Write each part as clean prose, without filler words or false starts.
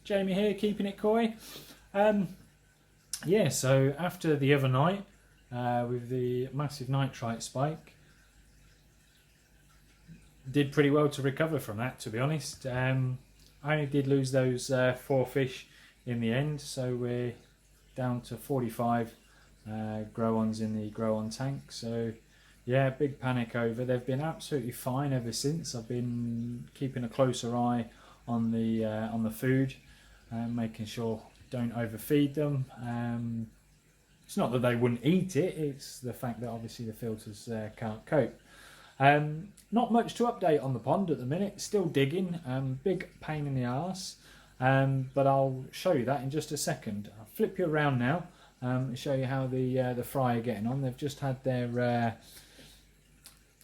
Jamie here, keeping it coy. Yeah, so after the other night with the massive nitrite spike, did pretty well to recover from that, to be honest. I only did lose those 4 fish in the end, so we're down to 45 grow-ons in the grow-on tank. So yeah, big panic over. They've been absolutely fine ever since. I've been keeping a closer eye on the food, making sure don't overfeed them. It's not that they wouldn't eat it, it's the fact that obviously the filters can't cope. Not much to update on the pond at the minute, still digging, big pain in the arse, but I'll show you that in just a second. I'll flip you around now and show you how the fry are getting on. They've just had their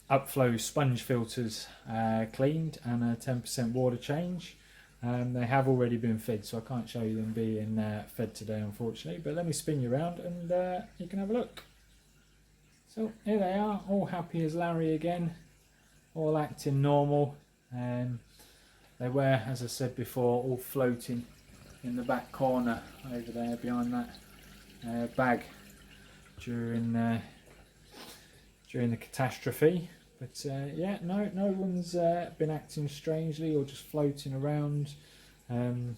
upflow sponge filters cleaned and a 10% water change. They have already been fed, so I can't show you them being fed today, unfortunately, but let me spin you around and you can have a look. So here they are, all happy as Larry again, all acting normal. They were, as I said before, all floating in the back corner over there behind that bag during the catastrophe. But yeah, no one's been acting strangely or just floating around. I mean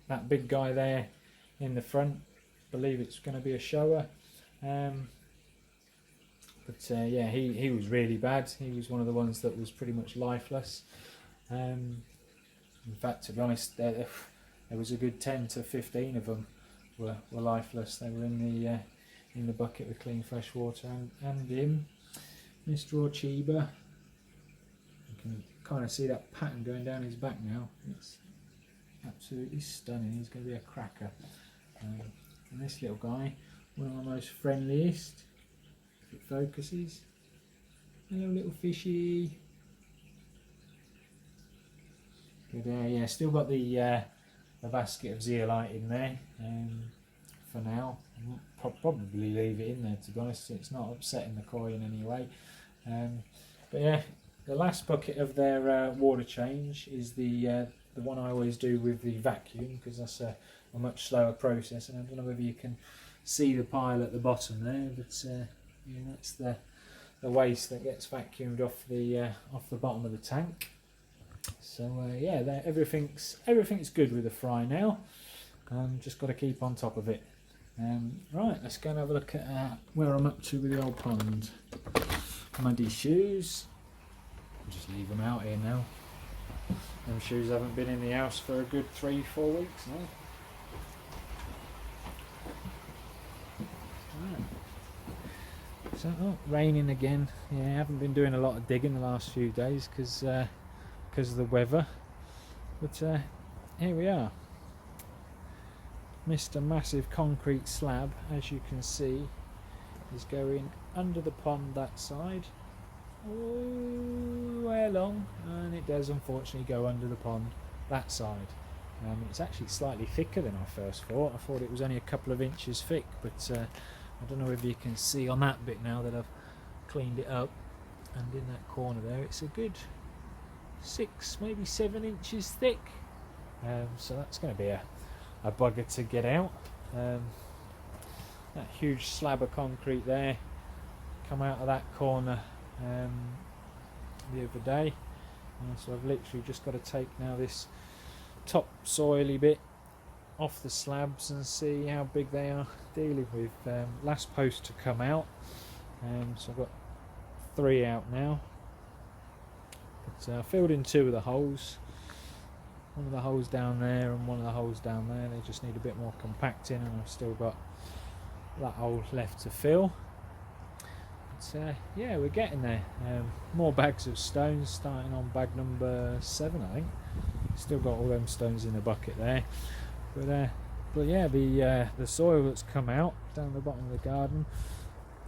that big guy there in the front, I believe it's going to be a shower. But yeah, he was really bad. He was one of the ones that was pretty much lifeless. In fact, to be honest, there was a good 10 to 15 of them were lifeless. They were in the bucket with clean fresh water, and him, Mr. Orchiba. You can kind of see that pattern going down his back now. It's absolutely stunning. He's going to be a cracker. And this little guy, one of my most friendliest. If it focuses. Hello, little fishy. But yeah, still got the basket of zeolite in there for now. I'll probably leave it in there, to be honest. It's not upsetting the koi in any way. But yeah, the last bucket of their water change is the one I always do with the vacuum, because that's a much slower process. And I don't know whether you can see the pile at the bottom there, but yeah, that's the waste that gets vacuumed off the bottom of the tank. So yeah, everything's good with the fry now. Just got to keep on top of it. Right, let's go and have a look at where I'm up to with the old pond. Muddy shoes. I'll just leave them out here now. Them shoes haven't been in the house for a good 3-4 weeks now. Right. So, raining again. Yeah, I haven't been doing a lot of digging the last few days because of the weather. But here we are. Mr. Massive Concrete Slab, as you can see, is going under the pond that side, all the way along, and it does unfortunately go under the pond that side. It's actually slightly thicker than I first thought. I thought it was only a couple of inches thick, but I don't know if you can see on that bit now that I've cleaned it up, and in that corner there it's a good 6, maybe 7 inches thick. So that's going to be a bugger to get out. That huge slab of concrete there come out of that corner the other day, so I've literally just got to take now this top soily bit off the slabs and see how big they are. Dealing with last post to come out, so I've got 3 out now. But I filled in 2 of the holes. One of the holes down there and one of the holes down there. They just need a bit more compacting, and I've still got that hole left to fill. But yeah, we're getting there. More bags of stones, starting on bag number 7, I think. Still got all them stones in the bucket there. But yeah, the soil that's come out down the bottom of the garden,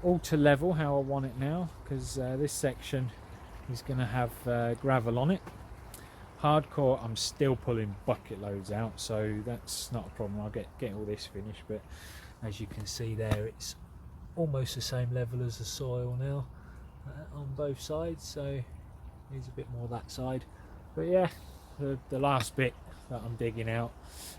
all to level how I want it now, because this section is going to have gravel on it. Hardcore, I'm still pulling bucket loads out, so that's not a problem. I'll get all this finished, but as you can see there, it's almost the same level as the soil now on both sides, so there's a bit more that side. But yeah, the last bit that I'm digging out.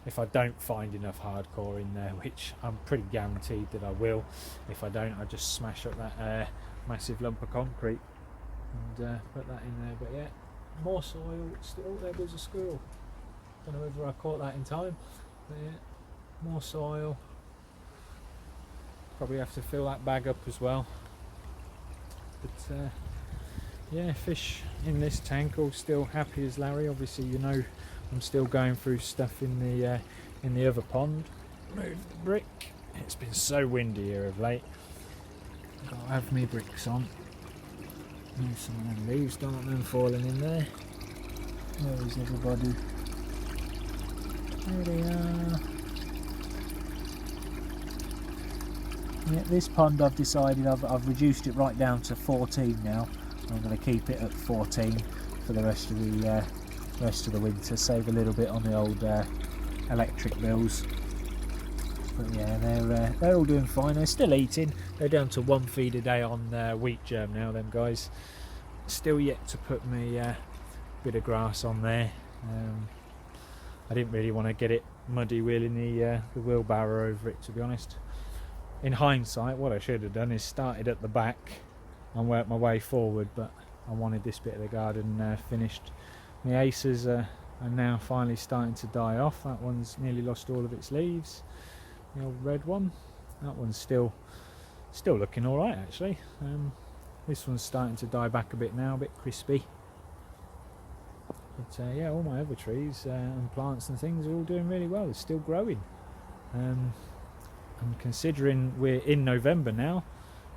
If I don't find enough hardcore in there, which I'm pretty guaranteed that I will, if I don't, I just smash up that massive lump of concrete and put that in there. But yeah, more soil still. There goes a squirrel. Don't know whether I caught that in time, but yeah, more soil. Probably have to fill that bag up as well. But yeah, fish in this tank all still happy as Larry. Obviously, you know, I'm still going through stuff in the other pond. Move the brick. It's been so windy here of late. Gotta have me bricks on. Move some of them leaves, don't want them falling in there. Where is everybody? There they are. Yeah, this pond I've decided I've reduced it right down to 14 now. I'm going to keep it at 14 for the rest of the winter. Save a little bit on the old electric bills. But yeah, they're all doing fine. They're still eating. They're down to 1 feed a day on wheat germ now. Them guys. Still yet to put me bit of grass on there. I didn't really want to get it muddy wheeling the wheelbarrow over it, to be honest. In hindsight, what I should have done is started at the back and worked my way forward, but I wanted this bit of the garden finished. My aces are now finally starting to die off. That one's nearly lost all of its leaves. The old red one, that one's still looking all right actually. This one's starting to die back a bit now, a bit crispy. But yeah, all my other trees and plants and things are all doing really well. They're still growing. And considering we're in November now,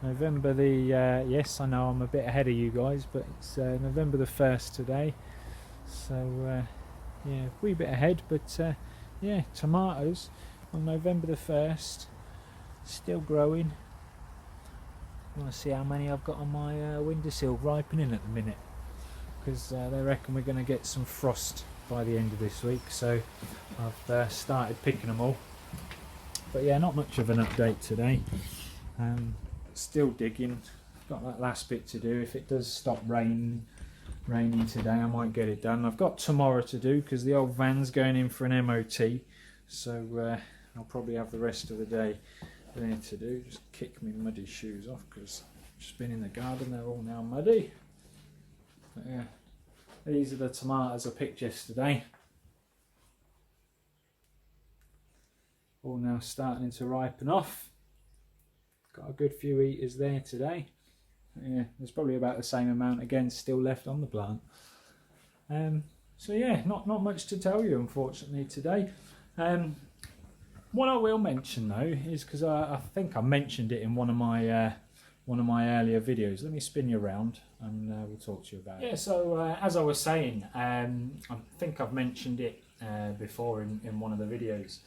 November the yes, I know I'm a bit ahead of you guys, but it's November the 1st today, so yeah, a wee bit ahead. But yeah, tomatoes on November the 1st, still growing. I want to see how many I've got on my windowsill ripening at the minute, because they reckon we're going to get some frost by the end of this week, so I've started picking them all. But yeah, not much of an update today. Still digging. Got that last bit to do. If it does stop raining today, I might get it done. I've got tomorrow to do because the old van's going in for an MOT, so I'll probably have the rest of the day there to do. Just kick my muddy shoes off because I've just been in the garden. They're all now muddy. But yeah, these are the tomatoes I picked yesterday. All now starting to ripen off. Got a good few eaters there today. Yeah, there's probably about the same amount again still left on the plant. So yeah, not much to tell you unfortunately today. What I will mention though is, because I think I mentioned it in one of my earlier videos. Let me spin you around and we'll talk to you about it. Yeah, so as I was saying, I think I've mentioned it before in one of the videos.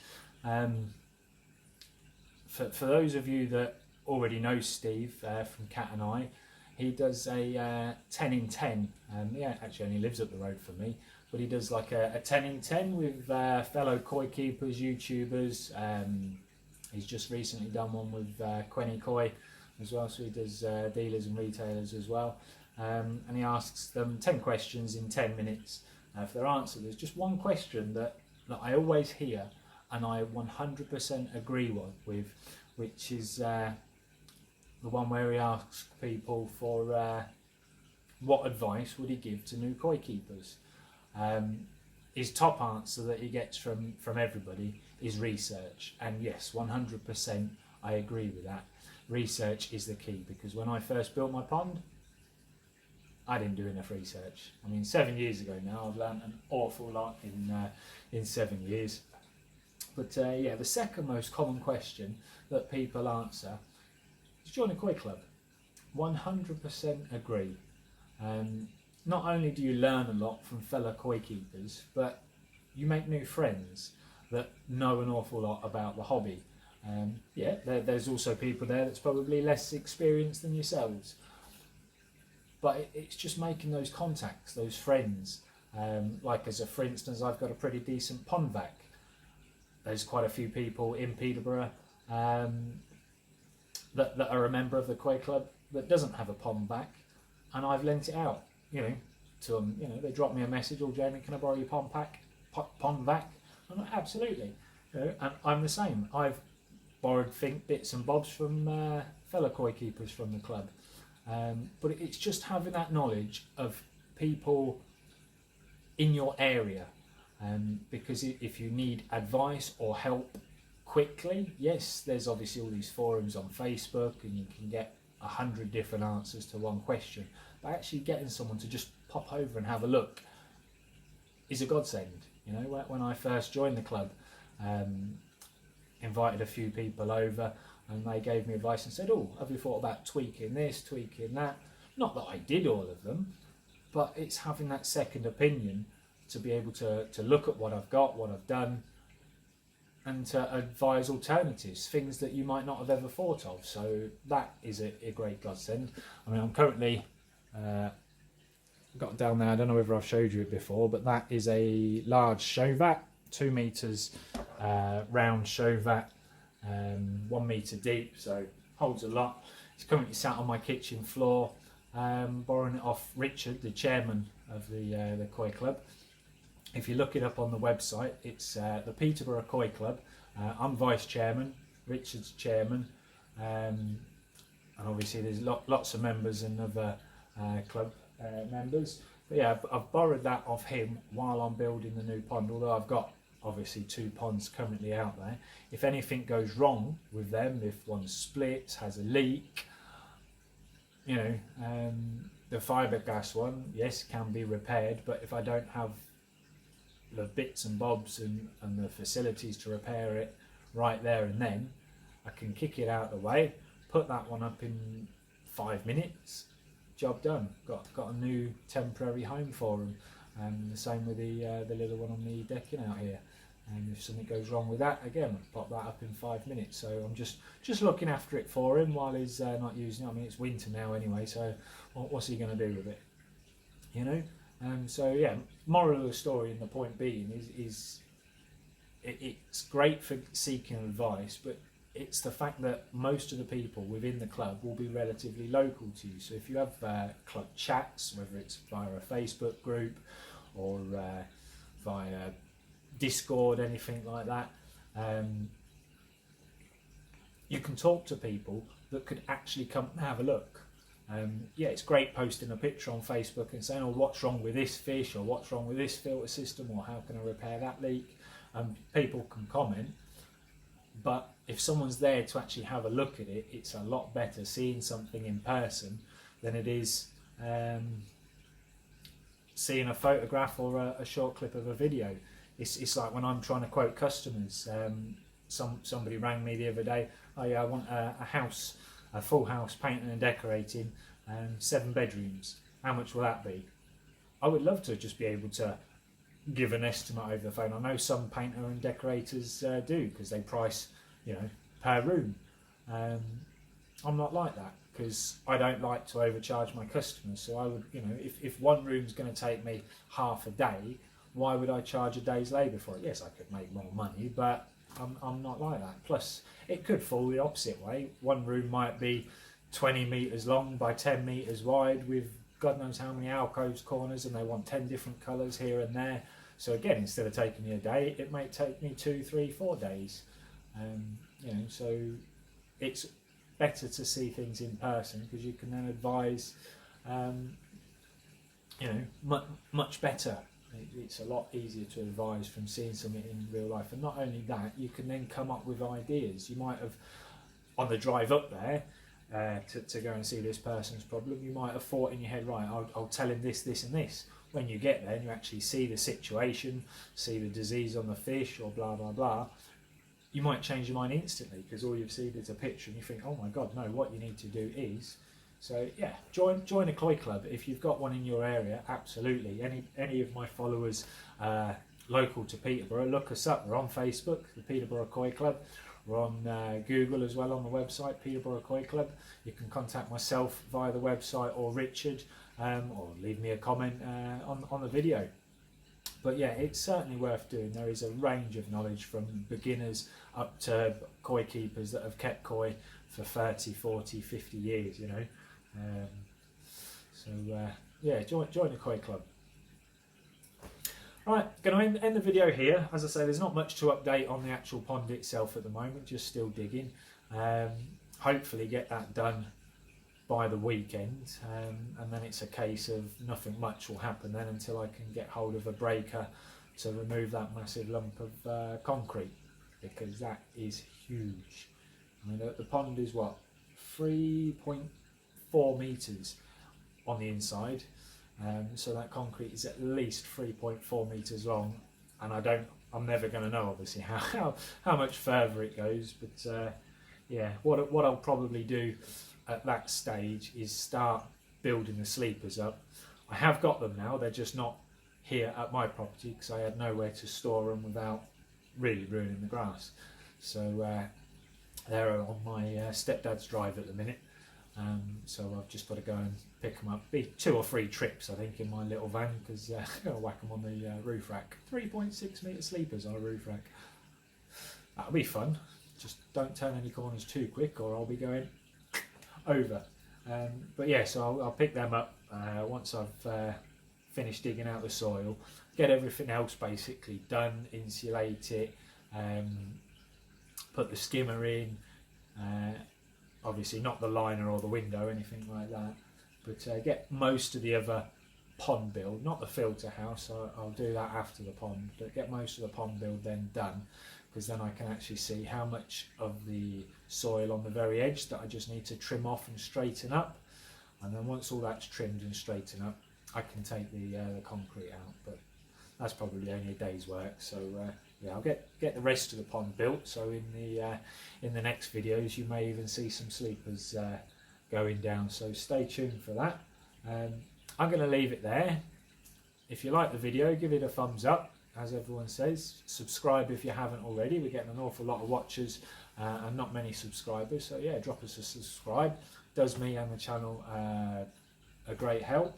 For those of you that already know Steve from Cat and I, he does a 10 in 10. Yeah, actually only lives up the road from me, but he does like a 10 in 10 with fellow koi keepers, YouTubers. He's just recently done one with Quenny Koi as well, so he does dealers and retailers as well. And he asks them 10 questions in 10 minutes for their answer. There's just one question that I always hear and I 100% agree with, which is the one where he asks people for what advice would he give to new koi keepers. His top answer that he gets from everybody is research, and yes, 100% I agree with that. Research is the key, because when I first built my pond, I didn't do enough research. I mean, 7 years ago now, I've learned an awful lot in 7 years. But yeah, the second most common question that people answer is join a koi club. 100% agree. Not only do you learn a lot from fellow koi keepers, but you make new friends that know an awful lot about the hobby. Yeah, there's also people there that's probably less experienced than yourselves. But it's just making those contacts, those friends. Like for instance, I've got a pretty decent pond vac. There's quite a few people in Peterborough that are a member of the koi club that doesn't have a pond vac, and I've lent it out, to them. They drop me a message, "Oh Jamie, can I borrow your pond pack?" pond vac? I'm like, absolutely. You know, and I'm the same. I've borrowed bits and bobs from fellow koi keepers from the club. But it's just having that knowledge of people in your area. Because if you need advice or help quickly, yes, there's obviously all these forums on Facebook and you can get 100 different answers to one question. But actually getting someone to just pop over and have a look is a godsend. You know, when I first joined the club, invited a few people over and they gave me advice and said, oh, have you thought about tweaking this, tweaking that? Not that I did all of them, but it's having that second opinion to be able to look at what I've got, what I've done, and to advise alternatives, things that you might not have ever thought of. So that is a great godsend. I mean, I'm currently got down there, I don't know whether I've showed you it before, but that is a large show vat, 2 meters round show vat, 1 meter deep, so holds a lot. It's currently sat on my kitchen floor, borrowing it off Richard, the chairman of the Koi Club. If you look it up on the website, it's the Peterborough Koi Club. I'm vice chairman, Richard's chairman, and obviously there's lots of members and other club members. But yeah, I've borrowed that off him while I'm building the new pond, although I've got obviously 2 ponds currently out there. If anything goes wrong with them, if one splits, has a leak, you know, the fiberglass one, yes, can be repaired, but if I don't have the bits and bobs and the facilities to repair it right there and then, I can kick it out of the way, put that one up in 5 minutes, job done. Got a new temporary home for them. And the same with the little one on the decking out here. And if something goes wrong with that, again, pop that up in 5 minutes. So I'm just looking after it for him while he's not using it. I mean, it's winter now anyway, so what's he going to do with it? You know? So yeah, moral of the story and the point being is it's great for seeking advice, but it's the fact that most of the people within the club will be relatively local to you. So if you have club chats, whether it's via a Facebook group or via Discord, anything like that, you can talk to people that could actually come and have a look. Yeah, it's great posting a picture on Facebook and saying, oh, what's wrong with this fish, or what's wrong with this filter system, or how can I repair that leak? People can comment, but if someone's there to actually have a look at it, it's a lot better seeing something in person than it is seeing a photograph or a short clip of a video. It's like when I'm trying to quote customers. Somebody rang me the other day, oh yeah, I want a house, a full house, painting and decorating, 7 bedrooms. How much will that be? I would love to just be able to give an estimate over the phone. I know some painter and decorators do, because they price, you know, per room. I'm not like that, because I don't like to overcharge my customers. So I would, you know, if one room's going to take me half a day, why would I charge a day's labour for it? Yes, I could make more money, but I'm not like that. Plus, it could fall the opposite way. One room might be 20 metres long by 10 metres wide with God knows how many alcoves, corners, and they want 10 different colours here and there. So again, instead of taking me a day, it may take me 2, 3, 4 days. You know, so it's better to see things in person, because you can then advise, you know, much better. It's a lot easier to advise from seeing something in real life. And not only that, you can then come up with ideas. You might have, on the drive up there, to go and see this person's problem, you might have thought in your head, right, I'll tell him this, this and this. When you get there and you actually see the situation, see the disease on the fish or blah, blah, blah, you might change your mind instantly, because all you've seen is a picture and you think, oh my God, no, what you need to do is... So yeah, join a koi club if you've got one in your area. Absolutely. Any of my followers local to Peterborough, look us up. We're on Facebook, the Peterborough Koi Club. We're on Google as well on the website, Peterborough Koi Club. You can contact myself via the website or Richard, or leave me a comment on the video. But yeah, it's certainly worth doing. There is a range of knowledge from beginners up to koi keepers that have kept koi for 30, 40, 50 years, you know. Yeah, join the koi club. Right, going to end the video here. As I say, there's not much to update on the actual pond itself at the moment, just still digging. Hopefully get that done by the weekend, and then it's a case of nothing much will happen then until I can get hold of a breaker to remove that massive lump of concrete, because that is huge. I mean, the pond is what, 3.4 metres on the inside, so that concrete is at least 3.4 metres long, and I'm never going to know obviously how much further it goes, but yeah, what I'll probably do at that stage is start building the sleepers up. I have got them now, they're just not here at my property because I had nowhere to store them without really ruining the grass. So they're on my stepdad's drive at the minute, so I've just got to go and pick them up. Be 2 or 3 trips I think in my little van, because I've got to whack them on the roof rack. 3.6 metre sleepers on a roof rack. That'll be fun. Just don't turn any corners too quick or I'll be going over. But yeah, so I'll pick them up once I've finished digging out the soil, get everything else basically done, insulate it, put the skimmer in, obviously not the liner or the window, anything like that, but get most of the other pond build, not the filter house, I'll do that after the pond, but get most of the pond build then done, because then I can actually see how much of the soil on the very edge that I just need to trim off and straighten up, and then once all that's trimmed and straightened up, I can take the concrete out. But that's probably only a day's work, so yeah, I'll get the rest of the pond built, so in the next videos you may even see some sleepers going down, so stay tuned for that. I'm going to leave it there. If you like the video, give it a thumbs up, as everyone says. Subscribe if you haven't already. We're getting an awful lot of watchers and not many subscribers, so yeah, drop us a subscribe. Does me and the channel a great help.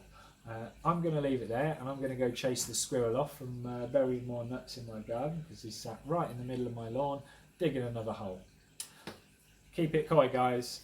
I'm going to leave it there, and I'm going to go chase the squirrel off from burying more nuts in my garden, because he's sat right in the middle of my lawn digging another hole. Keep it coy, guys.